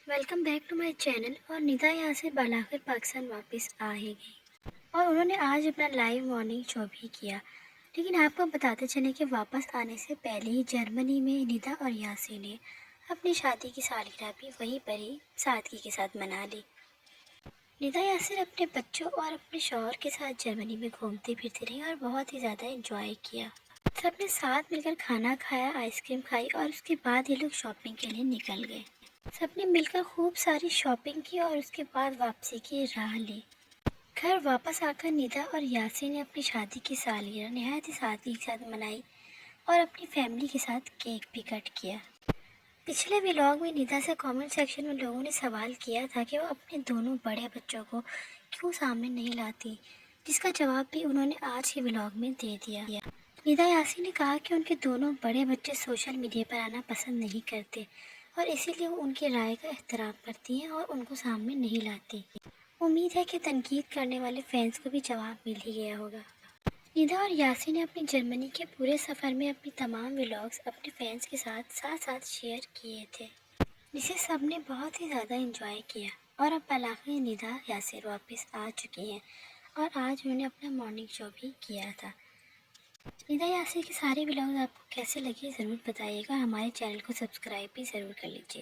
Welcome back to my channel. और निदा यहाँ से बालाकर पाकिस्तान वापस आ ही गई और उन्होंने आज अपना लाइव मॉर्निंग शो भी किया। लेकिन आपको बताते चलें कि वापस आने से पहले ही जर्मनी में निदा और यासी ने अपनी शादी की सालगिरह भी वहीं पर ही सादगी के साथ मना ली। निदा यासिर अपने बच्चों और अपने शौहर के साथ जर्मनी में घूमती फिरती रही और बहुत ही ज़्यादा एंजॉय किया। सबने साथ मिलकर खाना खाया, आइसक्रीम खाई और उसके बाद ये लोग शॉपिंग के लिए निकल गए। सबने मिलकर खूब सारी शॉपिंग की और उसके बाद वापसी की राह ली। घर वापस आकर निदा और यासीन ने अपनी शादी की सालगिरह नहायत ही सादगी के साथ मनाई और अपनी फैमिली के साथ केक भी कट किया। पिछले व्लॉग में निदा से कमेंट सेक्शन में लोगों ने सवाल किया था कि वो अपने दोनों बड़े बच्चों को क्यों सामने नहीं लाती, जिसका जवाब भी उन्होंने आज के व्लॉग में दे दिया। निदा यासीन ने कहा कि उनके दोनों बड़े बच्चे सोशल मीडिया पर आना पसंद नहीं करते और इसीलिए वो उनकी राय का एहतराम करती हैं और उनको सामने नहीं लाती। उम्मीद है कि तनकीद करने वाले फैंस को भी जवाब मिल ही गया होगा। निदा और यासीन ने अपनी जर्मनी के पूरे सफ़र में अपनी तमाम व्लॉग्स अपने फैंस के साथ साथ साथ शेयर किए थे, जिसे सब ने बहुत ही ज़्यादा इंजॉय किया। और अब बालाकर निदा यासिर वापस आ चुकी हैं और आज उन्होंने अपना मॉर्निंग शो भी किया था। निदा यासिर के सारे व्लॉग्स आपको कैसे लगे ज़रूर बताइएगा। हमारे चैनल को सब्सक्राइब भी ज़रूर कर लीजिए।